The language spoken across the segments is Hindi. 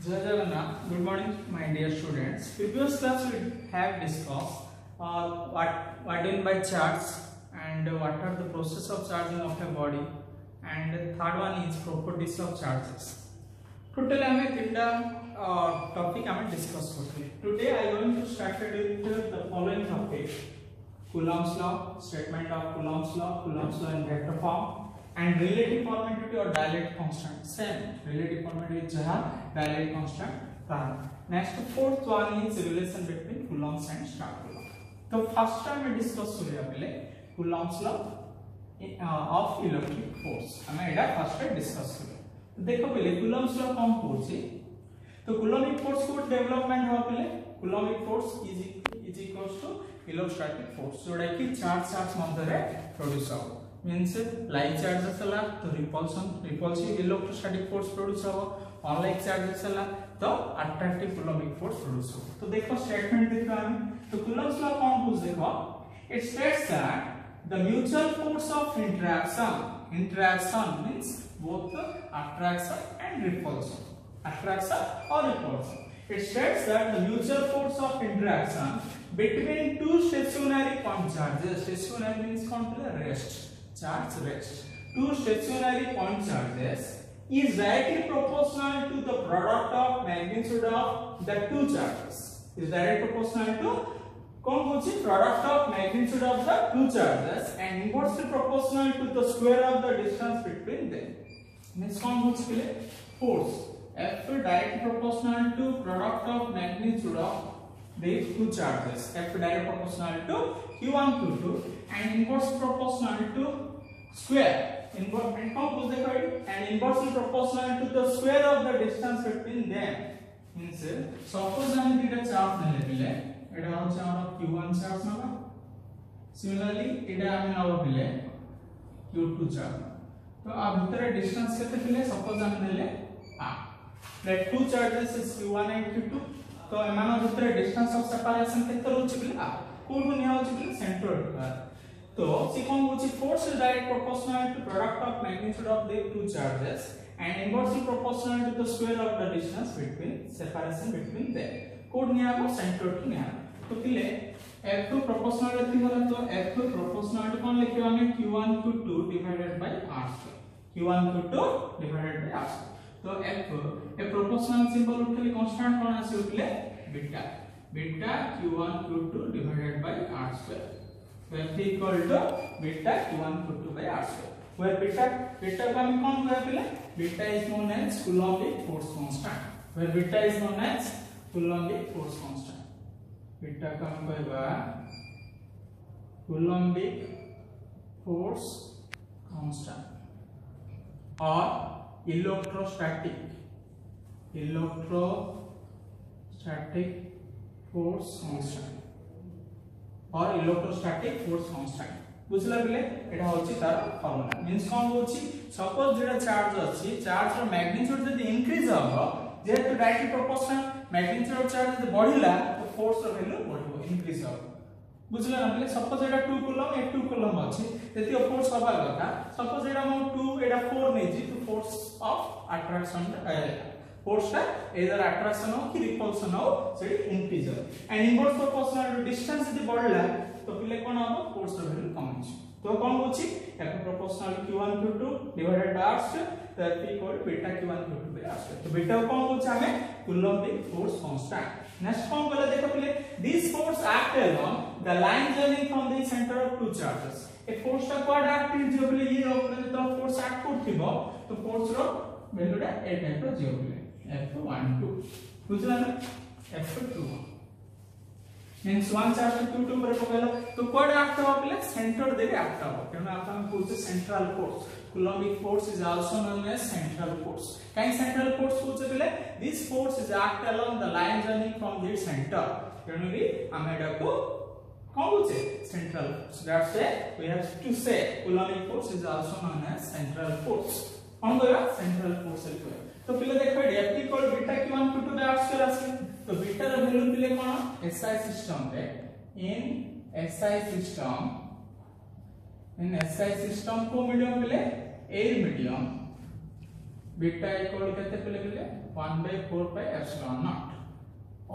Jai Jagannath. Good morning, my dear students. Previous class we have discussed what mean by charge and what are the process of charging of a body, and the third one is properties of charges. Today I am topic I am discuss करते. Today I am going to start with the following topic: Coulomb's law, statement of Coulomb's law in vector form. And relative permittivity or dielectric constant same relative permittivity jaha dielectric constant. Next fourth one is relation between Coulomb's and Stark law. So first time we discuss करिया पहले Coulomb's law of electric force हमें एटा फर्स्ट टाइम डिस्कस करिया. तो देखो पहले Coulomb's law कौन पूछे. तो Coulombic force को डेवलपमेंट हो पहले Coulombic force is equals to electrostatic force जोड़ा कि चार्ज मध्य रे प्रोड्यूस हो. Means like charges अला तो repulsive electrostatic force produce हो, unlike charges अला तो attractive coulombic force produce हो. तो देखो statement देखो हमें. तो Coulomb's law कौन पूछ देखो. It states that the mutual force of interaction means both attraction and repulsion. Attraction or repulsion. It states that the mutual force of interaction between two stationary point charges. Stationary means rest. Charge rest. Two stationary point charges is directly proportional to the product of magnitude of the two charges. Is directly proportional to product of magnitude of the two charges and inversely proportional to the square of the distance between them. Means force F directly proportional to product of magnitude of these two charges. F directly proportional to Q1 Q2 and inversely proportional to square and inversely proportional to the square of the distance between them. Means suppose हम इधर चार्ज ले लेले इधर हम charge Q1 charge Naga. Similarly इधर हम नगा ले Q2 चार्ज. तो अब इधर डिस्टेंस कितने ले suppose हम ले ले let two charges is Q1 and Q2. तो एमानो इधर डिस्टेंस ऑफ सेपरेशन कितना हो चुका है. कौन को निया हो चुका है centre. So, force is directly proportional to product of magnitude of the two charges and inversely proportional to the square of the distance between separation between them. Code निया हो center to निया. तो किले F2 proportional रहती है तो F2 proportional to कौन लिखे हमें Q1 Q2 divided by R square. Q1 Q2 divided by R square. तो F a proportional symbol उठले constant कौन आसे उठले beta. Beta Q1 Q2 divided by R square. F equal to beta Q1 Q2 by R square. Where beta को हम कौन कहते हैं? Beta is known as Coulombic force constant. Where beta is known as Coulombic force constant. Beta को हम कहते Coulombic force constant or electrostatic force constant. और इलेक्ट्रोस्टैटिक फोर्स कांस्टेंट बुझला बिले एटा होची तार फार्मूला. मींस कोन होची सपोज जेटा चार्ज अछि चार्ज रो मैग्नीट्यूड जदी इंक्रीज हो जेहेतु directly proportional magnitude of charge जदी बढ़िला तो फोर्स रो वैल्यू बढ़िबो इंक्रीज हो. बुझला ना बिले सपोज एटा 2 कूलम 2 कूलम अछि जति फोर्स हबा कथा सपोज एटा हम 2 एटा 4 नै जी तो फोर्स ऑफ अट्रैक्शन force का either attraction हो कि repulsion हो से increase हो and inverse proportional to distance यदि बढ़ला तो पिले कौन हो force का value कम होची. तो कौन होची F proportional Q1 Q2 divided by R square तो F equal beta Q1 Q2 by R square. तो beta कौन होची हमें Coulombic force constant. Next कौन बोला देखो पिले this force act along the line joining from the center of two charges. A force का quad act जो पिले ये ऊपर तो force act करथिबो तो force रो value टा ए टाइप रो जो पिले F1 2 बुझला ना F2 means one charge to 2 पर पकड़ला तो कोड एक्ट हो पहले सेंटर देके एक्ट हो क्योंकि आप हम पूछे central force. Coulombic force is also known as central force. काई सेंट्रल फोर्स पूछे पहले this force is act along the line running from the center क्योंकि हम एटा को कौन पूछे central force. That's why we have to say Coulombic force is also known as central force. कौन बोला central force है. तो पहले देखो F equal beta Q1 Q2 by R square आसे तो बीटा रो वैल्यू पहले कोन SI सिस्टम पे in SI सिस्टम को मीडियम पहले एयर मीडियम बीटा इक्वल केते पिले पिले 1/4 पाई एप्सिलॉन नॉट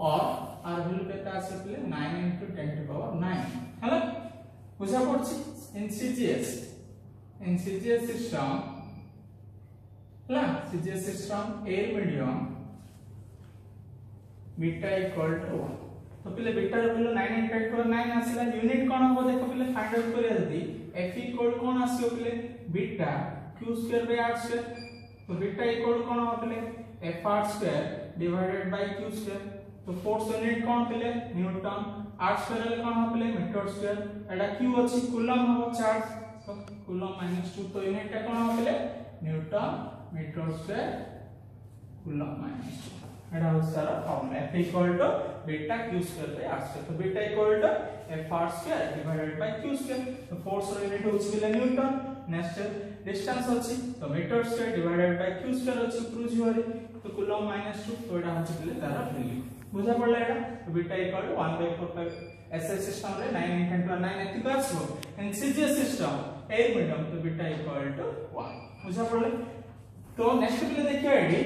और आर वैल्यू केते आसे पिले 9 into 10 to the power 9 हला बुझा पड़छि इन CGS सिस्टम हला CGS system air medium beta equal to 1 तो पिले बीटा रो value 9 into 10 to the power 9 आसिला यूनिट कोन हो देखो पिले फाइंड आउट करिया जदी f इक्वल कोन आसियो पिले beta q square by r square तो बीटा इक्वल कोन हो पिले f r square divided by q square तो फोर्स यूनिट कोन पिले न्यूटन r स्क्वायर कोन हो पिले मीटर स्क्वायर एडा q अछि कूलम हो चार्ज तो कूलम -2 तो यूनिट कोन हो पिले न्यूटन मीटर स्क्वायर कूलम -2 एडा सारा formula f equal to beta q square by r square तो beta equal to f r square divided by q square तो फोर्स यूनिट होछि पिले न्यूटन नेक्स्ट डिस्टेंस अछि तो metre square divided by q square अछि क्रूज होरी तो कूलम -2 तो एडा होछि पिले तारा वैल्यू बुझा पड़ला एडा तो beta equal to 1/4 SS system रे 9 × 10 9 एति आछो and CGS system air medium तो बीटा इक्वल टू 1 बुझा पड़ले तो नेक्स्ट पिले देखियो एडी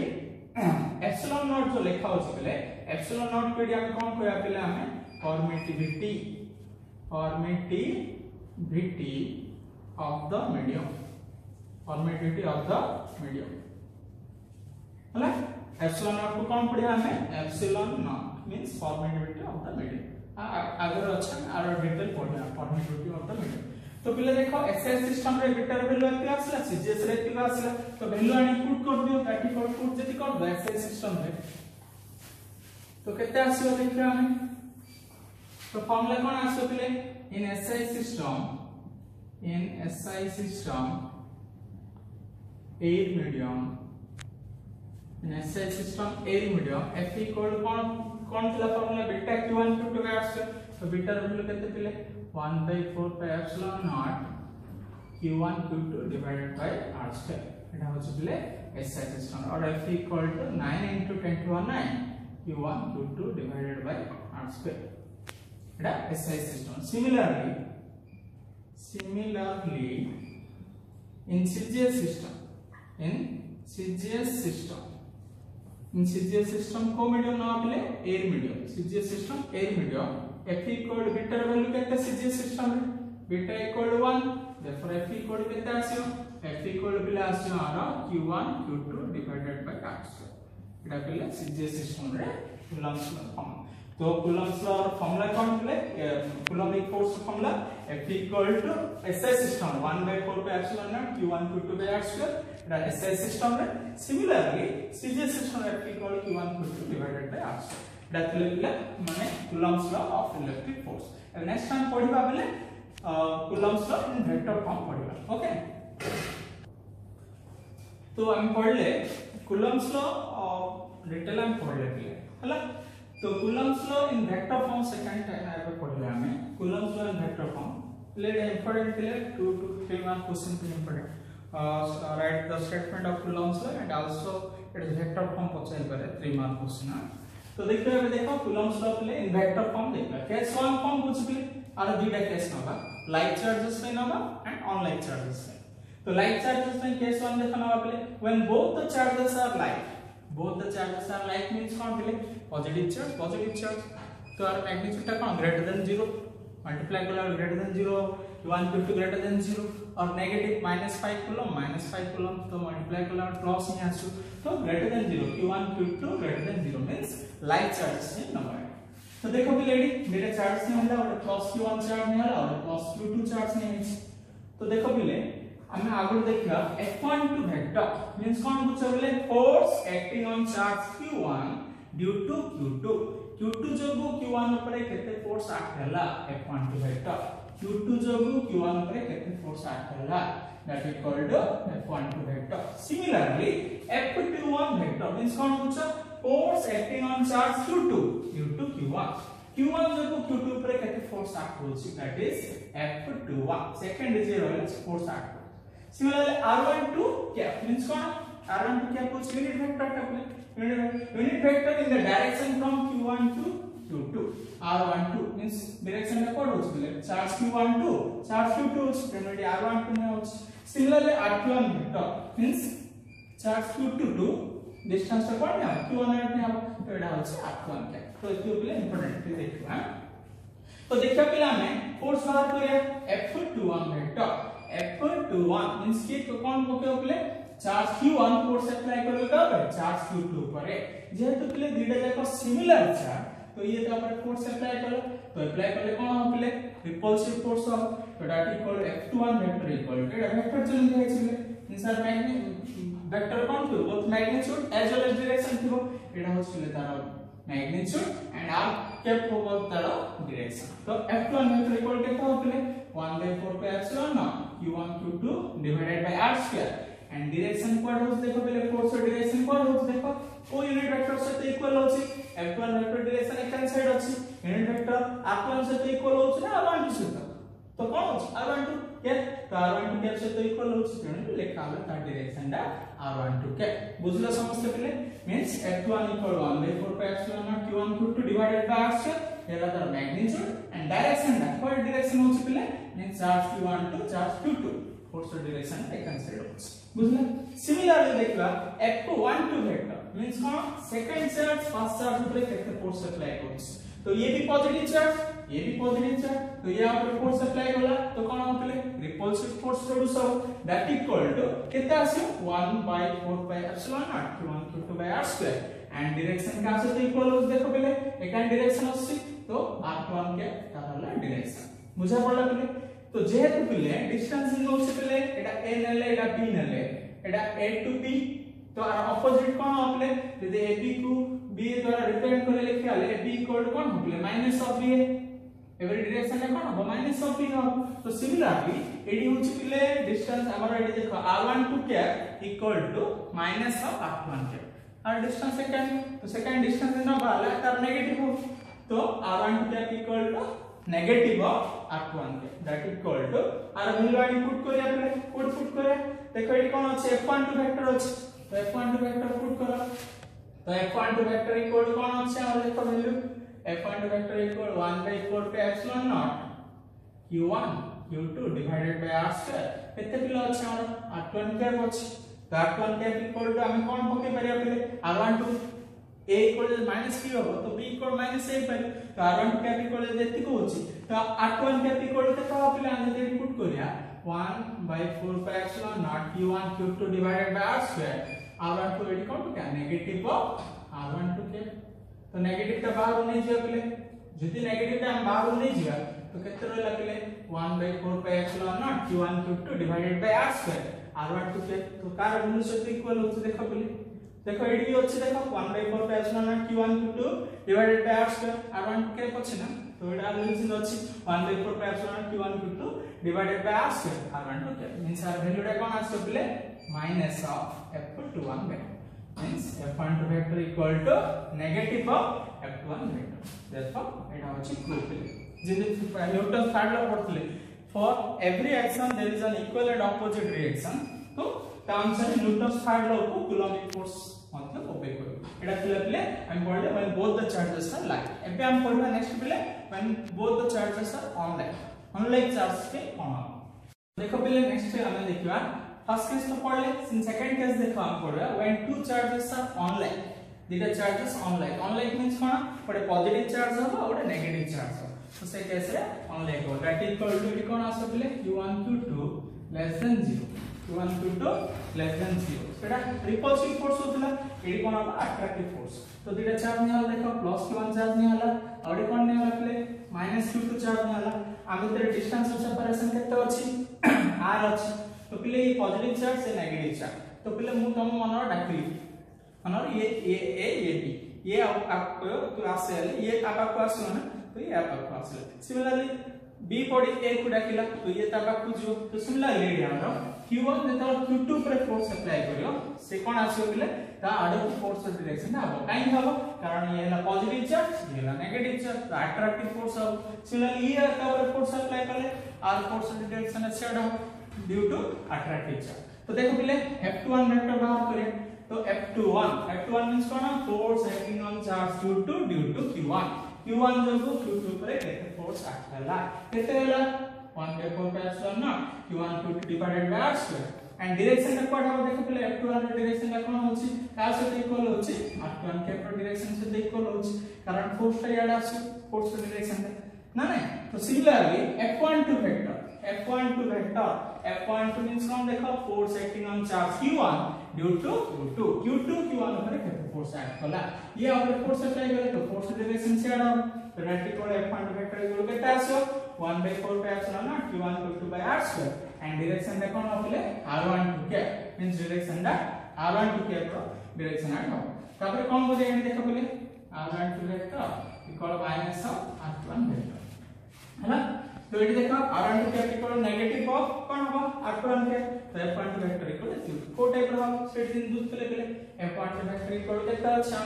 एप्सिलॉन नॉट जो लिखा होछि पिले एप्सिलॉन नॉट को एडी हम कोन कहया पिले हमें परमिटिविटी of the medium हला एप्सिलॉन नॉट को कोन पढ़िया हमें epsilon not means permittivity of the medium अगर अच्छा आरो डिटेल पढ़ना परमिटिविटी ऑफ द मीडियम तो पिले देखो एसएस सिस्टम रे बीटा वैल्यू एति आसला सीजीएस रे एति आसला तो वैल्यू आनी पुट कर दियो दैट इक्वल पुट जति कर दो एसएस सिस्टम रे तो केते आसीयो देखियो हमें तो फॉर्मूला कोन आसीयो पिले in SI system air medium f equal कोन थिला formula beta q1 q2 by r square तो बीटा रो वैल्यू केते पिले 1/4 pi epsilon not q1 q2 divided by r square एटा होछ पिले एसआई सिस्टम और f equal to 9 × 10 to the power 9 q1 q2 divided by r square एटा SI system similarly in CGS system को मीडियम ना पिले air medium CGS system air medium f equal beta value केते CGS system रे beta equal 1 therefore f equal केते आसियो f इक्वल पिले आसियो आरो q1 q2 divided by r square एटा पिले CGS system रे कूलम्स लॉ फॉर्म तो कूलम्स लॉ फॉर्मूला कोन पिले Coulombic force formula f equal to SI system 1/4 pi epsilon not q1 q2 by r square एटा SI सिस्टम रे similarly CGS system f equal q1 q2 divided by r square एटा पिले माने Coulomb's law of electric force अब नेक्स्ट टाइम पढिबा बेले Coulomb's law in vector form पढिबा ओके तो हम पढले कूलम्स लॉ डिटेल हम पढले पिले हला तो Coulomb's law in vector form second time आबे पढले हमें Coulomb's law in vector form ले इंपोर्टेंट पिले 2 to 3 मार्क क्वेश्चन पे important write the statement of Coulomb's law and also it is vector form पचाई पारे 3 मार्क क्वेश्चन तो देखियो एबे देखो कूलम्स लॉ पिले इन वेक्टर फॉर्म देखला केस 1 फॉर्म बुझ पिले आरो दुटा केस नबा लाइक चार्जेस पे नबा एंड अनलाइक चार्जेस पे तो लाइक चार्जेस पे केस 1 देखना नबा पिले when both the charges are like means कौन पिले पॉजिटिव चार्ज तो आर मैग्नीट्यूड ता कौन ग्रेटर देन 0 मल्टीप्लाई करला greater than 0 1 to greater than 0 और नेगेटिव -5 कूलम तो मल्टीप्लाई करला प्लस ही आसु तो greater than 0 q1 q2 greater than 0 means like charges in number तो देखो भी लेडी मेरे चार्ज ने होला और प्लस q1 चार्ज ने होला और प्लस q2 चार्ज ने है तो देखो भी ले हमें आगे देखिया F1 to वेक्टर मींस कौन पूछा बोले force acting on charge q1 due to q2 जोगु q1 ऊपर केते फोर्स आक्ट हला F1 to वेक्टर q2 जोगु q1 ऊपर केते फोर्स आक्ट हला that is called F1 to vector similarly F21 vector means कौन पूछा force acting on charge q2 due to q1 जोगु q2 ऊपर केते फोर्स आक्ट होछि that is F21 second is force act Similarly, R12 cap means what? R12 cap is unit vector tablet. Unit vector in the direction from Q1 to Q2. R12 means direction का कौन होता है? Charge Q1 to charge Q2 होता है. R12 में होता है. Similarly, R21 vector means charge Q2 to distance रे कोन Q1 ने हम तो एटा होछि R1 के तो एतु पिले इंपोर्टेंट देखिबा हां तो देखिया पिला में फोर्स बाहर करिया F21 वेक्टर F21 मींस कि तो कोन पके पिले चार्ज Q1 फोर्स अप्लाई करले कब चार्ज Q2 पर जेहेतु पिले दुईटा जाक सिमिलर चार्ज तो ये तो अपन फोर्स अप्लाई करले तो अप्लाई करले कोन हो पिले रिपल्सिव फोर्स हो तो that equal F21 vector equal एटा वेक्टर चली जाय छिले मींस आर वेक्टर कोन को both magnitude as well as direction थिबो एटा होछिले तार मैग्नीट्यूड एंड आर केप होबो तार डायरेक्शन तो F21 वेक्टर इक्वल केते हो पिले 1/4 pi epsilon not Q1 Q2 divided by r square and direction quad होस देखो पहले फोर्स और डायरेक्शन क्वाड होस देखो को यूनिट वेक्टर से इक्वल होछि F1 वेक्टर डायरेक्शन एक साइड अछि यूनिट वेक्टर r1 से इक्वल होछि ना r1 से तो कोन होछि r12 के तो r12 के से इक्वल होछि तेने लेखा हला तार डायरेक्शन दा r12 के बुझलो समझते पहले means F1 equal 1/4 pi epsilon not Q1 Q2 divided by r square एला तार मैग्नीट्यूड एंड डायरेक्शन दा कोन डायरेक्शन होछि पहले means charge Q1 to charge Q2 force और डायरेक्शन एक साइड होछि बुझला सिमिलरली देखला F12 वेक्टर मींस कोन सेकंड चार्ज फर्स्ट चार्ज ऊपर केते फोर्स अप्लाई करछ तो ये भी पॉजिटिव चार्ज ये भी पॉजिटिव चार्ज तो ये ऊपर फोर्स अप्लाई होला तो कोन होतले रिपल्सिव फोर्स प्रोड्यूस हो दैट इक्वल टू केते आसी 1/4 pi epsilon not Q1 Q2 by r square and direction का से इक्वल हो देखो पहले एकान डायरेक्शन अछि तो r1 के तारला डायरेक्शन बुझा पड़ला पहले तो जेहेतु पहले डिस्टेंस इन से पहले एटा a नेले एटा b नेले एटा a टू b तो आर ऑपोजिट कोन होतले यदि ab को b द्वारा रिप्रेजेंट करे लिखिया ले ab इक्वल टू कोन होतले minus of b every direction में कोन हो माइनस ऑफ b हो तो सिमिलरली एडी होछि पहले डिस्टेंस हमर एडी देखो r12 के equal to minus of r1 के और डिस्टेंस सेकंड तो सेकंड डिस्टेंस ना बाला तार नेगेटिव हो तो r12 के equal to negative of r1 के that equal to R value आडी पुट करिया पहले पुट करे देखो एडी कोन अछि F12 वेक्टर अछि तो F12 वेक्टर पुट करो तो F12 वेक्टर इक्वल कोन अछि हम देखो value F12 vector equal 1/4 pi epsilon not Q1 Q2 divided by r square केते पिलो अछि हमर r1 के अछि तो r1 के इक्वल टू हम कोन पके परिया पहले r12 a equal minus q हो तो b इक्वल माइनस a पर तो r12 के इक्वल जेति को अछि तो r1 के इक्वल केते हो पहले हम जे पुट करिया 1/4 pi epsilon not Q1 Q2 divided by r square r12 एडी कोन क्या नेगेटिव ऑफ r12 के तो नेगेटिव का बाहर नहीं जिया पहले जति नेगेटिव का हम बाहर नहीं जिया तो केते रहला पहले 1/4 pi epsilon not Q1 Q2 divided by r square r12 के तो कार वैल्यू से इक्वल होछ देखो पहले देखो एडी भी अछि देखो 1/4 pi epsilon not Q1 Q2 divided by r square r12 के पछ ना तो एटा वैल्यू अछि 1/4 pi epsilon not Q1 Q2 divided by r square r12 के मींस आर वैल्यू रे कोन आछो पहले minus of F21 vector means F12 vector equal to negative of F1 vector therefore eta hochi proof jedi Newton's third law padthile for every action there is an equal and opposite reaction तो तांसर Newton's third law को Coulombic force मतलब obey करू एटा थिले पले हम पढले when both the charges are like एबे हम पढबा नेक्स्ट पले when both the charges are unlike charges के कोन देखो पले नेक्स्ट हम देखिबा फर्स्ट केस तो पढ़ले सेकंड केस देखो हम पढ़बा when two charges are unlike दुटा चार्जेस अनलाइक मींस कोन पड़े पॉजिटिव चार्ज हो और नेगेटिव चार्ज हो तो से केस रे अनलाइक हो दैट इक्वल टू कोन आसे पले Q1 Q2 less than 0 Q1 Q2 less than 0 सेटा रिपल्सिव फोर्स होतला एडी कोन अब अट्रैक्टिव फोर्स तो दुटा चार्ज नि हला देखो प्लस Q1 चार्ज नि हला और कोन नि हला पले माइनस Q2 चार्ज नि हला आमे तेरे डिस्टेंस ऑफ सेपरेशन केते अछि r अछि तो पहले ये पॉजिटिव चार्ज से नेगेटिव चार्ज तो पहले मु तुम मनर डाकली मनर ये बी ये आपको क्लास से ये आपको आसो ना तो ये आपको आसो सिमिलरली बी पॉडी ए को डाकिला तो ये आपको जो तो सिमिलरली हमरो Q1 जेता Q2 पर फोर्स अप्लाई करियो से कोन आसो पहले ता आडो फोर्स डायरेक्शन हबो काई हबो कारण ये ला पॉजिटिव चार्ज ये ला नेगेटिव चार्ज तो अट्रैक्टिव फोर्स हबो सिमिलरली ये पर फोर्स अप्लाई करले आर फोर्स डायरेक्शन अच्छा हबो due to attractive charge तो देखो पहले F21 वेक्टर बाहर करें तो F21 मींस कोन force acting on charge Q2 due to Q1 जो को Q2 पर केते फोर्स एक्ट हला केते हला 1/4 pi epsilon not Q1 Q2 divided by r square and direction रे कोड हम देख पले F21 रे डायरेक्शन रे कोन होची का से इक्वल होची R21 के डायरेक्शन से इक्वल होची कारण फोर्स रे याड आसी फोर्स रे डायरेक्शन रे ना ना तो similarly F12 vector F12 means कौन देखो force acting on charge Q1 due to Q2 Q1 ऊपर केते फोर्स एक्ट कला ये ऊपर फोर्स अप्लाई करे तो फोर्स डायरेक्शन से आडा तो directly code F12 vector equal केते आसो 1/4 pi epsilon not Q1 = by r2 and direction देखो ना पले R12 के मींस डायरेक्शन दा R12 के pro डायरेक्शन आड हो तापर कौन बोले एंड देखो पले R12 vector equal minus R21 vector है ना तो ये देखो R12 के इक्वल नेगेटिव ऑफ कौन होगा R21 के तो F12 वेक्टर इक्वल 0 को टाइप रहा सेट दिन दूध के लिए F12 वेक्टर इक्वल कितना अच्छा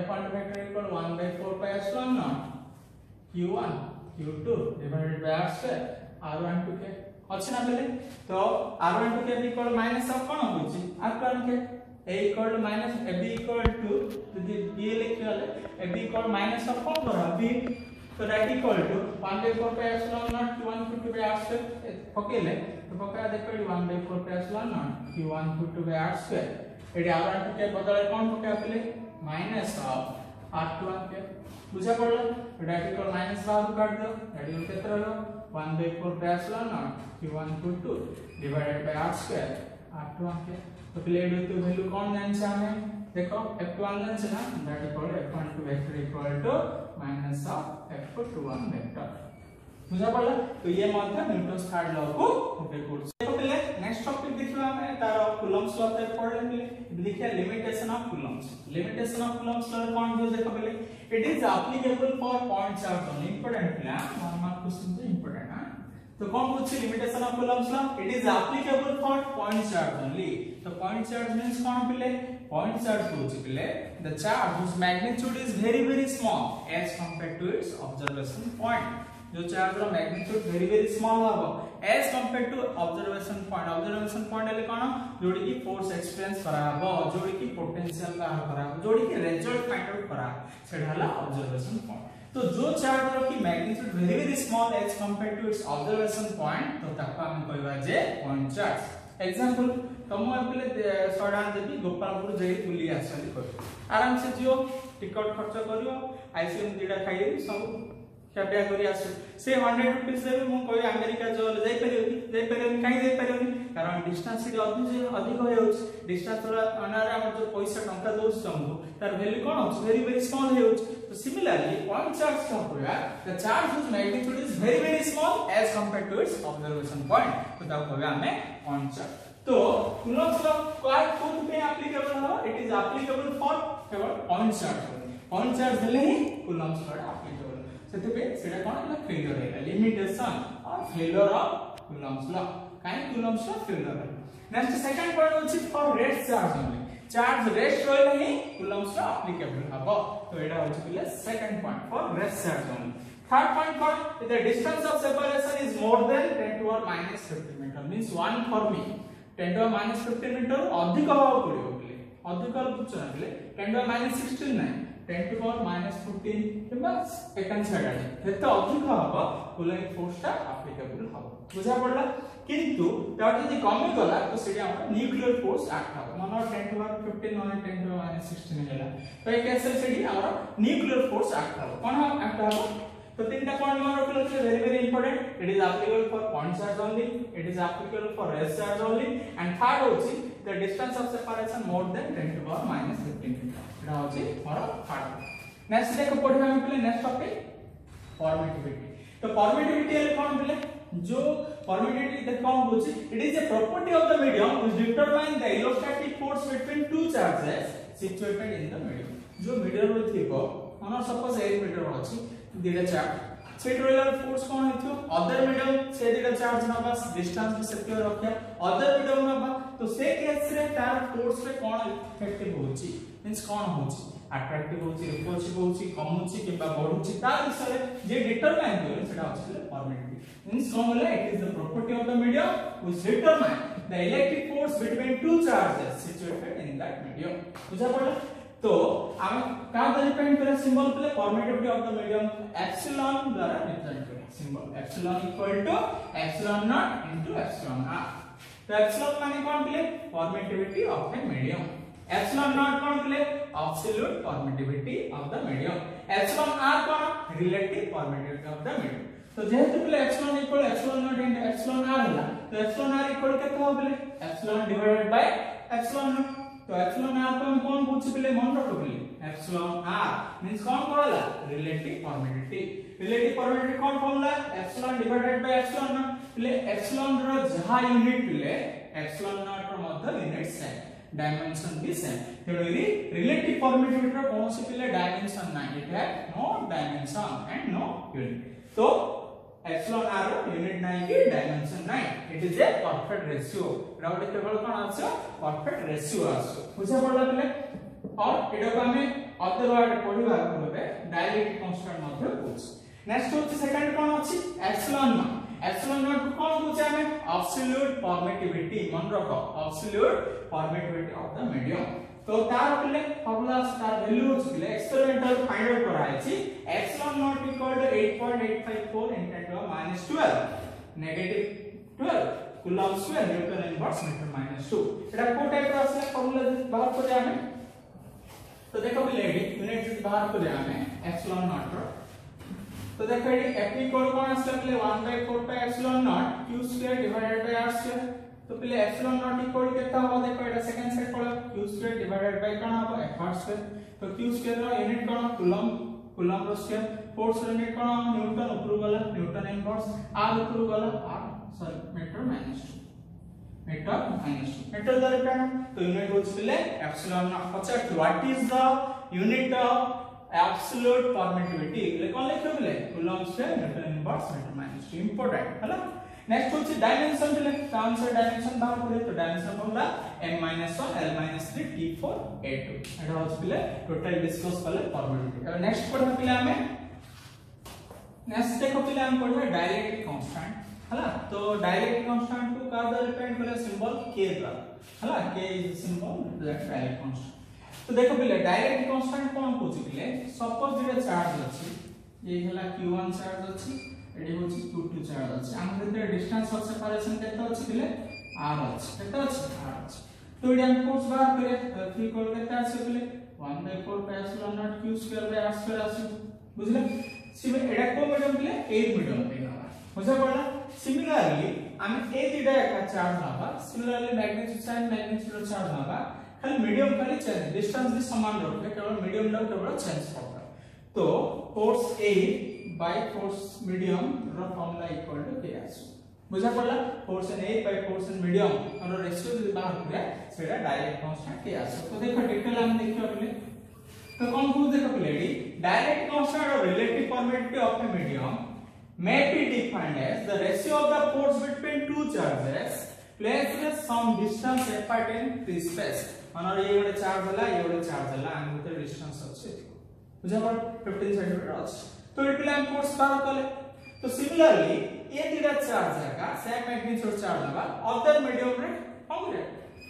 F12 vector equal 1/4 pi epsilon not Q1 Q2 divided bye r2 R12 के अच्छा ना पहले तो R12 के इक्वल माइनस ऑफ कौन होची R12 के a equal minus ab equal to यदि b लिखले ab इक्वल माइनस ऑफ कौन करा b so that equal to 1/4 pi epsilon naught Q1 Q2 by r2 पकेले तो पका देखो 1/4 pi epsilon naught Q1 Q2 by r2 एडी R12 के बदले कौन पका पले माइनस ऑफ R21 के बुझा पड़ला तो that equal माइनस बाहर काट दो that equal कितना रहो 1/4 pi epsilon naught Q1 Q2 divided by r2 R21 के तो प्लेड तो वैल्यू कौन जान से हमें देखो F21 जान से ना that equal F12 vector equal to minus of F21 vector बुझा पड़ला तो ये मतलब न्यूटन थर्ड लॉ को अप्लाई कर देखो पहले नेक्स्ट टॉपिक देखियो हमें तार कूलम्स लॉ पे पढ़ले पहले देखिए लिमिटेशन ऑफ कूलम्स लॉ कौन जो देखो पहले it is applicable for point charge only important ना नॉर्मल क्वेश्चन से इंपोर्टेंट है तो कौन पूछे limitation of Coulomb's law it is applicable for point charge only तो पॉइंट चार्ज मींस कौन पहले पॉइंट चार्ज पूछे पहले the charge whose magnitude is very small as compared to its observation point जो चार्ज रो मैग्नीट्यूड very small होबो as compared to observation point ले कोन जोडी की फोर्स एक्सपीरियंस कराबो जोडी की पोटेंशियल बाहर कराबो जोडी की रिजल्ट फाइंड आउट करा सेटा हला ऑब्जर्वेशन पॉइंट तो जो चार्ज रो की magnitude very small as compared to its observation point तो ताको हम कहबा जे पॉइंट चार्ज एग्जांपल तम एप्ले सडान देबी गोपालपुर जाई बुली आसली कर आराम से जियो टिकट खर्च करियो आइसक्रीम दीडा खाई सब क्या करी आसु से 100 रुपीस देबे मु कोई अमेरिका जो जाई परियोनी काई जाई परियोनी कारण डिस्टेंस से अधिक हो जाउछ डिस्टेंस अनारे हम जो पैसा टंका दोस हमको तार वैल्यू कोन होछ very स्मॉल हो जाउछ तो सिमिलरली पॉइंट चार्ज का होया the charge whose magnitude is very small as compared to its observation point तो ता कहबे हमें पॉइंट चार्ज तो कूलम्स लॉ कौन पे एप्लीकेबल हो इट इज एप्लीकेबल फॉर केवल पॉइंट चार्ज देले ही कूलम्स लॉ एप्लीकेबल सेते पे सेटा कोन फेलियर है लिमिटेशन और फेलियर ऑफ कूलम्स लॉ काई कूलम्स लॉ फेलियर है नेक्स्ट सेकंड पॉइंट होछि for rest charge only charge rest होले ही कूलम्स लॉ एप्लीकेबल हबो तो एटा होछि पहले second point for rest charge only third point for if the distance of separation is more than 10 to the minus 50 meter means 1 for me 10 to the minus 50 meter अधिक होबो पड़ियो पले अधिक पूछना पले 10 to the minus 16 नहीं 10 to the power minus 14 किबा सेकंड साइड आले हेते अधिक होबो कूलिंग फोर्स ता एप्लीकेबल होबो बुझा पड़ला किंतु तार यदि कमी गला तो सेडी हमर न्यूक्लियर फोर्स एक्ट होबो मानो 10 to the power 15 और 10 to the minus 16 हैला तो ए केस सेडी हमर न्यूक्लियर फोर्स एक्ट होबो कोन एक्ट होबो तो तीनटा पॉइंट मन रखलो छै very important it is applicable for point charge only it is applicable for rest charge only and third होछि the distance of separation more than 10 to the power minus 15 एटा होछि मोर थर्ड नेक्स्ट देखो पढिबा हम पहले नेक्स्ट टॉपिक परमिटिविटी तो परमिटिविटी ले कोन पहले जो परमिटिविटी देख कोन होछि it is a property of the medium which determine the electrostatic force between two charges situated in the medium जो मीडियम रो थिबो मानो सपोज 1 मीटर अछि दीडा चार्ज से रोलर फोर्स कोन हेथियो अदर मीडियम से दीडा चार्ज नबा डिस्टेंस भी सेक्योर रखिया अदर मीडियम नबा तो से केस रे तार फोर्स रे कोन इफेक्टिव होची मींस कोन होची अट्रैक्टिव होची रिपल्सिव होची कम होची किबा बढ़ुची तार विषय जे डिटरमाइन करे सेटा होची परमिटिविटी मींस कोन होला it is the property of the medium which determine the electric force between two charges situated in that medium बुझा पड़ला तो हम का डिपेंड करे सिंबल पे permittivity of the medium epsilon द्वारा रिप्रेजेंट करे symbol epsilon equal to epsilon not into epsilon r तो एप्सिलॉन माने कोन पिले permittivity of a medium epsilon not कोन पिले absolute permittivity of the medium epsilon R cone relative permittivity of the medium तो जेहेतु पिले epsilon equal epsilon not into epsilon R होला तो एप्सिलॉन आर इक्वल केते हो पिले epsilon divided by epsilon naught तो एप्सिलॉन आर को हम कोन पूछ पिले मन रखो पिले एप्सिलॉन आर मींस कोन कहला रिलेटिव परमिटिविटी कोन formula epsilon divided by epsilon not पिले एप्सिलॉन रो जहा यूनिट पिले एप्सिलॉन नॉट रो मध्य यूनिट सेम डायमेंशन भी सेम तेणु रिलेटिव परमिटिविटी रो कौन से पिले डायमेंशन ना इट है no dimension and no unit तो एप्सिलॉन आर यूनिट नाही की डायमेंशन नाही it is a perfect ratio राउट केवल कोन आछो परफेक्ट रेशियो आछो बुझा पड़ला पिले और एडा को हमें अदर वर्ड पढिबा होबे डायरेक्ट कांस्टेंट मध्ये पूछ नेक्स्ट होची सेकंड कोन अछि एप्सिलॉन नॉट को कोन पूछे हमें एब्सोल्यूट परमिटिविटी मन रखो absolute permittivity of the medium तो तार पिले फॉर्मूला तार वैल्यू पिले एक्सपेरिमेंटल फाइंड आउट कराइछि epsilon not equal to 8.854 × 10 12 negative 12 coulomb square newton inverse metre -2 एटा को टाइप रा असले फॉर्मूला बाहर कर हमें तो देखो पिले यूनिट जब बाहर कर हमें एप्सिलॉन नॉट रो तो देखो ये f इक्वल कोन असले पिले 1/4 pi epsilon not q square divided by r square तो पिले एप्सिलॉन नॉट इक्वल केता हो देखो एटा सेकंड साइड पळो q स्क्वायर डिवाइडेड बाय कोन हो f स्क्वायर तो q स्क्वायर रो यूनिट कोन कूलम्ब रो स्क्वायर फोर्स यूनिट कोन न्यूटन ऊपर गला न्यूटन इनवर्स r ऊपर गला r सॉरी मीटर मीटर द्वारा पेन तो यूनिट होच पिले एप्सिलॉन नॉट पछट what is the unit of absolute permittivity ले कोन लिखो पिले coulomb square newton inverse metre -2 important हला नेक्स्ट होची डायमेंशन पिले आंसर डायमेंशन बाहर करे तो dimension formula m-1 l-3 t4 a2 एटा होची पिले टोटल डिस्कस करले परमिटिविटी अब नेक्स्ट पढा पिले हमें नेक्स्ट देखो पिले हम पढबे डायरेक्ट कांस्टेंट हला तो डायरेक्ट कांस्टेंट को का द्वारा डिपेंड करे सिंबल k द्वारा हला k is symbol that direct constant तो देखो पिले डायरेक्ट कांस्टेंट कोन पूछि पिले सपोज जे चार्ज अछि ये हला q1 चार्ज अछि एडी होछि q2 चार्ज अछि हम जेते डिस्टेंस ऑफ सेपरेशन केते अछि पिले r अछि केते अछि r अछि तो एडी हम फोर्स बाहर करे तो 3 कोल केते अछि पिले 1/4 pi epsilon not q square by r square अछि बुझले सिमे एडा को मीडियम पिले 8 मीडियम पे ना बुझा पड़ला सिमिलरली हम ए दिडा का चार्ज नाबा similarly magnitude sign magnitude charge नाबा खाली मीडियम खाली चेंज डिस्टेंस भी समान रखे केवल मीडियम लो केवल चेंज होगा तो फोर्स 8 बाय फोर्स मीडियम रो फॉर्मूला इक्वल टू k आसु बुझा पड़ला फोर्स 8 बाय फोर्स मीडियम और रेशियो जदी बाहर करे सेटा डायरेक्ट कांस्टेंट k आसु तो देखो डिटेल हम देखियो पहले तो कौन को देखो पहले डायरेक्ट कांस्टेंट और relative permittivity of a medium may be defined as the ratio of the force between two charges placed at some distance apart in free space और ये वाला चार्ज हला हम तो डिस्टेंस अछि बुझा पड़ 15 सेंटीमीटर अछि तो इटले हम फोर्स बाहर कले तो सिमिलरली ये दिरा चार्ज है का सेम मैग्नीट्यूड चार्ज लगा अदर मीडियम रे हमरे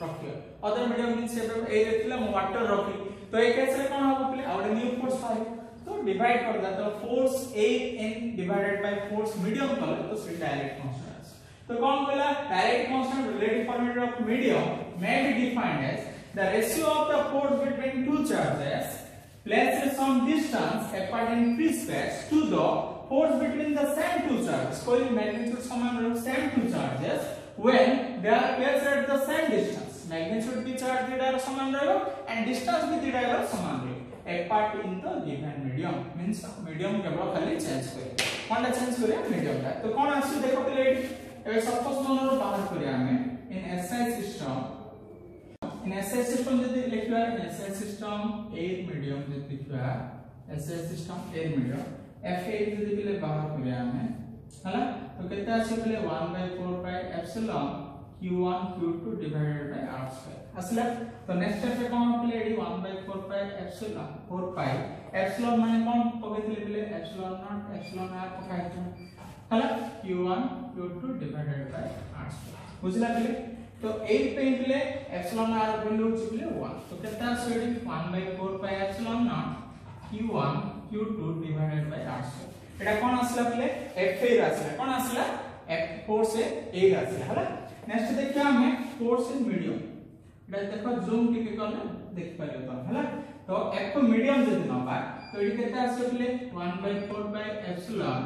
रखियो अदर मीडियम मींस ए रेथिला वाटर रखी तो ए केस रे कोन हो प्ले और न्यू फोर्स पाई तो डिवाइड कर देता है force 8n divided by force medium कल तो से डायरेक्ट कांस्टेंट तो कौन कहला direct constant relative permittivity of medium may be defined as the ratio of the force between two charges placed at some distance apart in free space to the force between the same two charges कोई मैग्नीट्यूड समान रहो same two charges when they are placed at the same distance magnitude भी चार्ज दिडा समान रहो and distance भी दिडा समान रहो apart in the given medium means medium केवल खाली चेंज करे कोनटा चेंज करे मीडियम ता तो कोन आसी देखो पहले ए सपोज मनरो बाहर करे हमें इन एसआई सिस्टम जदी लिखवा एसआई सिस्टम एयर मीडियम जदी लिखवा SI system air medium f8 जदी पहले बाहर करे हमें हला तो केते आसी पहले 1/4 pi epsilon q1 q2 divided by r square असला तो नेक्स्ट स्टेप पे कोन पहले एडी 1/4 पाई एप्सिलॉन 4 पाई एप्सिलॉन माने कोन पकेतले पहले एप्सिलॉन नॉट एप्सिलॉन r पकाइतो हला q1 q2 divided by r square बुझला पहले तो 8 पे पहले एप्सिलॉन r वैल्यू पहले 1 तो कितना sorry 1/4 pi epsilon not q1 q2 divided by r square एटा कोन असला पहले f8 असला कोन असला f4 से 8 असला हला नेक्स्ट देखिए हमें फोर्स इन मीडियम एटा देखो जूम टिके करले देख पारे तो हला तो f को मीडियम जदि नबा तो एटी केते आसले 1/4 by epsilon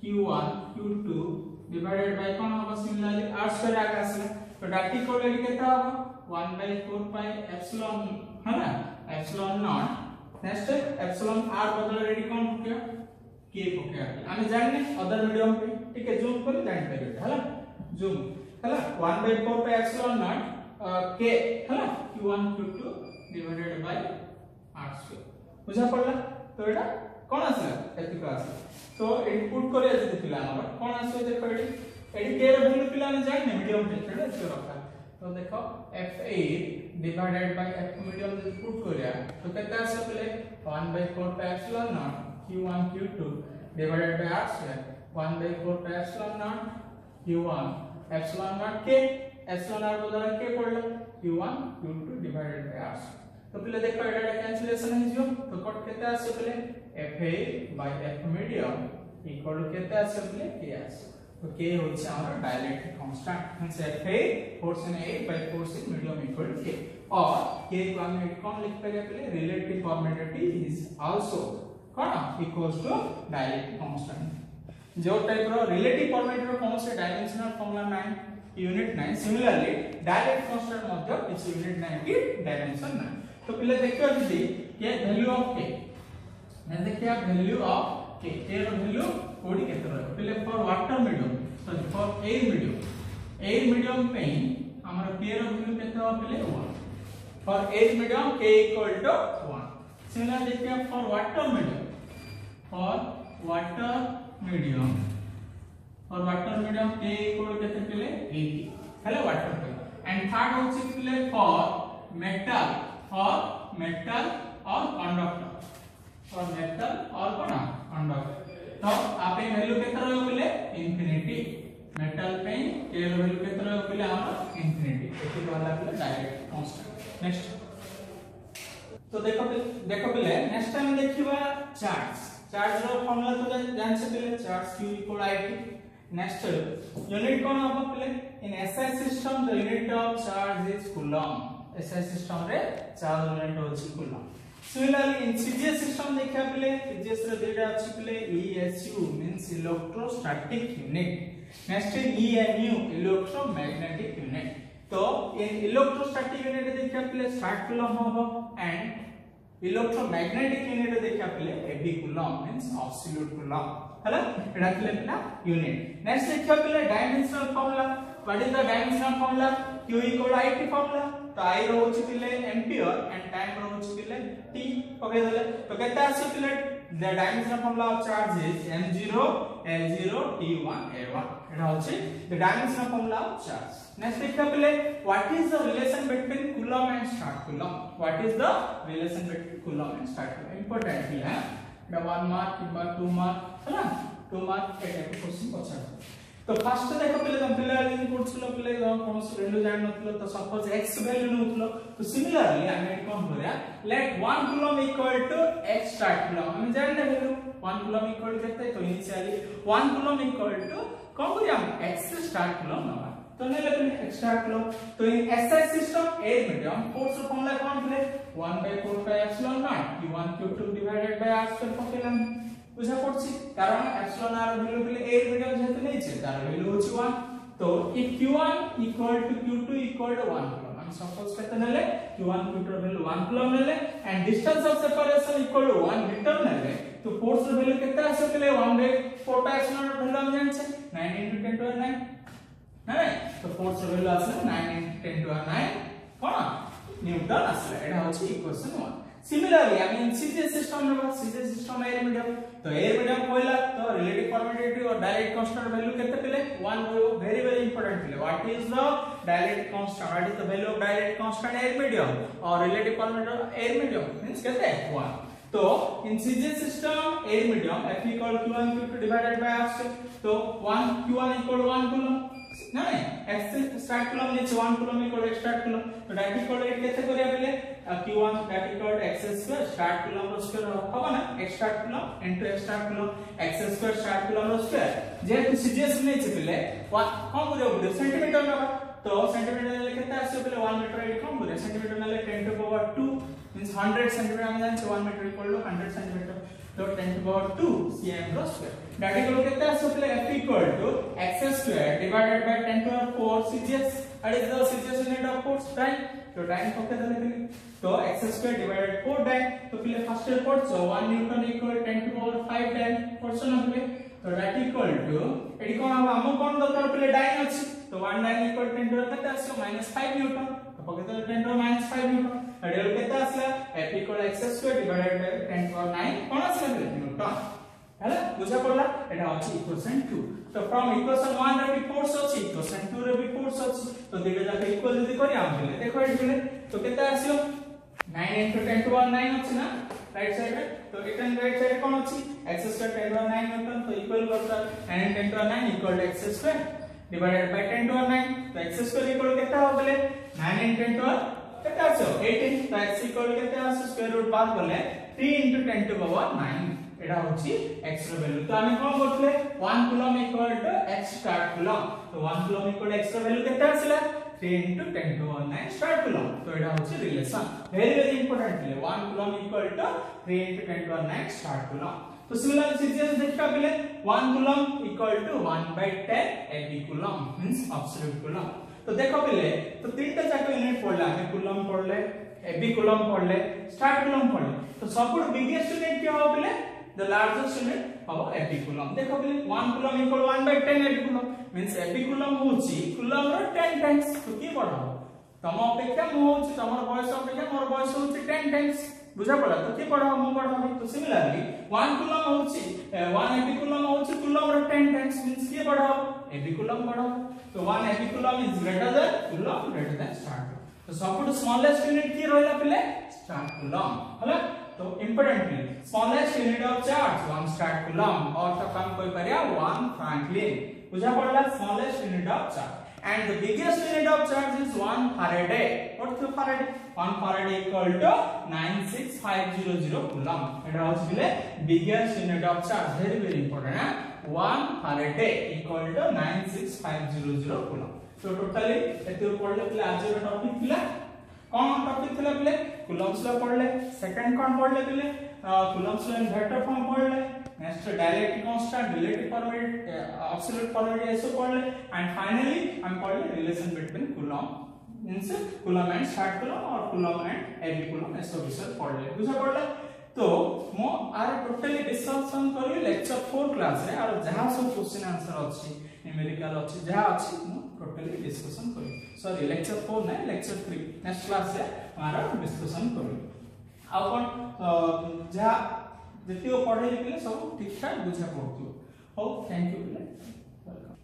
q1 q2 divided by कोन होबो सिमिलरली r स्क्वायर आगे आसला तो डाट इक्वल एटी केते होबो 1/4 बाय एप्सिलॉन हला epsilon not next epsilon r बदल रेडी कोन होके k होके आमे जानने अदर मीडियम पे ठीक है जूम कर जान पारे हला जूम हला 1/4 बाय एप्सिलॉन नॉट k हला q1 q2 divided by r square बुझा पड़ला तो एटा कोन आसला एति का आसला तो एटी पुट करे जति पिला हमर कोन आसो देखो एटी k रो वैल्यू पिला ने जाय ने मीडियम पे छडे से रखा तो देखो f8 divided by f medium जति पुट करिया तो केता आसे पले 1/4 by epsilon not q1 q2 divided by r square 1/4 by epsilon not q1 epsilon not k epsilon r बदला k पड़ला q1 q2 divided by r तो पहले देखो एटा कैंसिलेशन है जो तो कट केते आसे पहले fa by f medium equal to केते आसे पहले k आसे तो k होछि हमर डायरेक्ट कांस्टेंट हंस fa force in a by force in medium equal to k और k को हम कौन लिख पारे पहले रिलेटिव परमिटिविटी इज आल्सो कोन इक्वल्स टू डायरेक्ट कांस्टेंट जो टाइप रो रिलेटिव परमिटिविटी कौन से डायमेंशनल फार्मूला नहीं यूनिट 9 सिमिलरली डायरेक्ट कांस्टेंट मध्य इस यूनिट 9 की डायमेंशन 9 तो पहले देखियो दीदी के वैल्यू ऑफ k मैं देखिए वैल्यू ऑफ k k रो वैल्यू कोडी केते रहो पहले for water medium sorry for air medium पे हमर k रो वैल्यू केते हो पहले 1 for air medium k equal to 1 similar देखिए for water medium k equal केते पहले 80 हेलो वाटर पे एंड थर्ड होछि पहले फॉर मेटल और कंडक्टर और मेटल और कोना कंडक्टर तो आप ए वैल्यू केते रहयो बोले इंफिनिटी मेटल पे के वैल्यू केते रहयो बोले हम इंफिनिटी एति वाला बोले डायरेक्ट कांस्टेंट नेक्स्ट तो देखो पहले नेक्स्ट टाइम देखिबा चार्ज रो फार्मूला तो जान से पहले charge q equal it next unit कोन हो पहले in SI system the unit of charge is coulomb SI system रे चार्ज यूनिट होछि coulomb similarly in CGS system देखा पहले CGS रे डेटा अछि पहले ESU means electrostatic unit next EMU electromagnetic unit तो इन इलेक्ट्रोस्टैटिक यूनिट देखा पहले स्टार्ट कूलम होबो एंड इलेक्ट्रोमैग्नेटिक यूनिट देखा पहले AB coulomb means absolute coulomb हला एटा पहले यूनिट नेक्स्ट देखा पहले dimensional formula what is the dimensional formula q equal it formula तो I रहउछि पहले एम्पियर एंड टाइम रहउछि पहले t पकड़े देले तो केते आसी पहले the dimensional formula of charge is m0 l0 t1 a1 एटा होछि the dimensional formula of charge next देखा पहले what is the relation between coulomb and stat coulomb what is the relation between coulomb and stat coulomb important है द 1 मार्क किबा 2 मार्क है ना 2 मार्क के टाइप क्वेश्चन पछा तो फर्स्ट देखो पहले तुम पहले इनपुट सुनो पहले कौन से वैल्यू जान नथलो तो सपोज x वैल्यू नथलो तो सिमिलरली हम एट कोन करिया let 1 coulomb equal to x start coulomb हम जान ले वैल्यू 1 कूलम इक्वल केते तो इनिशियली 1 कूलम इक्वल टू कोन करिया हम x स्टार्ट कूलम नबा तो ने लेबल x स्टार्ट कूलम तो in SI system a medium force formula कोन थे 1/4 pi epsilon not q1 q2 divided by r square पकेलाम बुझा पड़छि कारण एप्सिलॉन r वैल्यू पहले a मीडियम जेते नै छै तार वैल्यू होछि 1 तो if q1 equal to q2 equal to 1 coulomb हम सपोज करते नले q1 q2 वैल्यू 1 कूलम नले and distance of separation equal to 1 metre नले तो फोर्स वैल्यू केते आसे पहले 1/4 पाई एप्सिलॉन वैल्यू हम जान छै 9 * 10 to 9 है तो फोर्स वैल्यू आसे 9 * 10 to 9 कोन न्यूटन आसे एटा होछि equation 1 similarly I mean CGS system air medium तो एयर मीडियम कोइला तो रिलेटिव परमिटिविटी और डायरेक्ट कांस्टेंट वैल्यू केते पहले 1 वेरी वेरी इंपोर्टेंट पहले what is the direct constant what is the value of direct constant air medium और relative permittivity air medium means केते 1 तो in CGS system air medium F equal q1 q2 divided by r तो 1 q1 इक्वल 1 कूलम नहीं x स्टार्ट कूलम नीचे 1 coulomb equal x start coulomb तो डायरेक्ट इक्वल केते करिया पहले q1 that equal x square stat coulomb रो स्क्वायर होबा ना x start coulomb into x start coulomb x square stat coulomb रो स्क्वायर जे CGS नै छै पहले कोन करियो सेंटीमीटर में तो सेंटीमीटर ले केते आसे पहले 1 मीटर एडी कम करे सेंटीमीटर ले 10 टू पावर 2 मींस 100 सेंटीमीटर हम जान 1 मीटर इक्वल टू 100 सेंटीमीटर तो 10 to power 2 cm रो स्क्वायर that equal केते आसे पहले f equal to x square divided by 10 to power 4 cgs that is the cgs unit of force right तो टाइम को केते लिखले तो x square divided 4 डाइन तो पहले फर्स्ट ईयर पढ़ so 1 newton equal 10 to power 5 dyne portion होले तो that equal to एडी कोन हम कोन दरकार पहले डाइन अछि तो 1 डाइन इक्वल 10 to केते आसे -5 न्यूटन तो पके 10 to -5 न्यूटन एडी केते आसला f equal x square divided by 10 to 9 कोन आसला न्यूटन हैला बुझा पड़ला एटा अछि इक्वेशन 2 तो फ्रॉम इक्वेशन 1 रे भी फोर्स अछि इक्वेशन 2 रे भी फोर्स अछि तो देबे जाके इक्वल जदी करी हम बोले देखो एठी बोले तो केते आसियो 9 into 10 to power 9 अछि ना राइट साइड रे तो रिटर्न राइट साइड कोन अछि x square 10 to 9 न्यूटन तो इक्वल करता 9 into 10 to 9 equal to x square divided by 10 to 9 तो x square equal केते हो बोले 9 into 10 to केते आसियो 18 तो x equal केते आसियो स्क्वायर रूट बात करले 3 into 10 to power 9 एटा होची x रो वैल्यू तो हमें कोन करथले 1 coulomb equal to x start coulomb तो 1 कूलम इक्वल x रो वैल्यू केते आसिला 3 into 10 to 9 स्टार्ट कूलम तो एटा होची रिलेशन वेरी वेरी इंपोर्टेंट ले 1 coulomb equal to 3 into 10 to 9 start coulomb तो सिमिलर सीरीज देखा पहले 1 coulomb equal to 1/10 ab coulomb means absolute coulomb तो देखो पहले तो तीनटा जाक यूनिट पढ़ला हमें कूलम पढ़ले ab कूलम पढ़ले स्टार्ट कूलम पढ़ले तो सबसे बिगेस्ट यूनिट क्या हो पहले the largest unit of ab coulomb देखो पहले 1 coulomb equal 1/10 ab coulomb means ab coulomb होची coulomb रो 10 times तो की पढ़ाओ तम अपेक्षा मो होची तमर बॉयस अपेक्षा मोर बॉयस होची 10 times बुझा पड़ा तो की पढ़ाओ मो पढ़ाओ तो सिमिलरली 1 coulomb होची 1 ab coulomb होची coulomb रो 10 times means की पढ़ाओ ab coulomb पढ़ाओ तो 1 ab coulomb is greater than coulomb greater than start तो सबसे स्मॉलेस्ट यूनिट की रहला पहले start coulomb हला तो importantly smallest unit of charge 1 stat coulomb और तो काम कोई परिया 1 फ्रैंकलिन बुझा पड़ला smallest unit of charge and the biggest unit of charge is 1 faraday what is faraday 1 faraday equal to 96500 coulomb एटा होछिले biggest unit of charge very very important है 1 फैराडे इक्वल टू 96500 कूलम तो टोटली एते पढ़ले पहले आज का टॉपिक थिला कौन टॉपिक थिला पहले कूलम्स लॉ पढ़ले सेकंड कौन पढ़ले पहले Coulomb's law in vector form पढ़ले next direct constant relative format absolute format ऐसे पढ़ले एंड फाइनली हम पढ़ले relation between coulomb means coulomb and stat coulomb और कूलम एंड एबी कूलम ऐसे विषय पढ़ले बुझा पढ़ले तो मो आर टोटली डिस्कशन करी लेक्चर 4 क्लास रे और जहां सब क्वेश्चन आंसर अछि न्यूमेरिकल अछि जहां अछि मो टोटली डिस्कशन करी सॉरी लेक्चर 4 नै लेक्चर 3 नेक्स्ट क्लास रे हमारा डिस्कशन करी आ कोन जहां जतियो पढ़े लिखले सब ठीक ठाक बुझा पड़तो हो थैंक यू वेलकम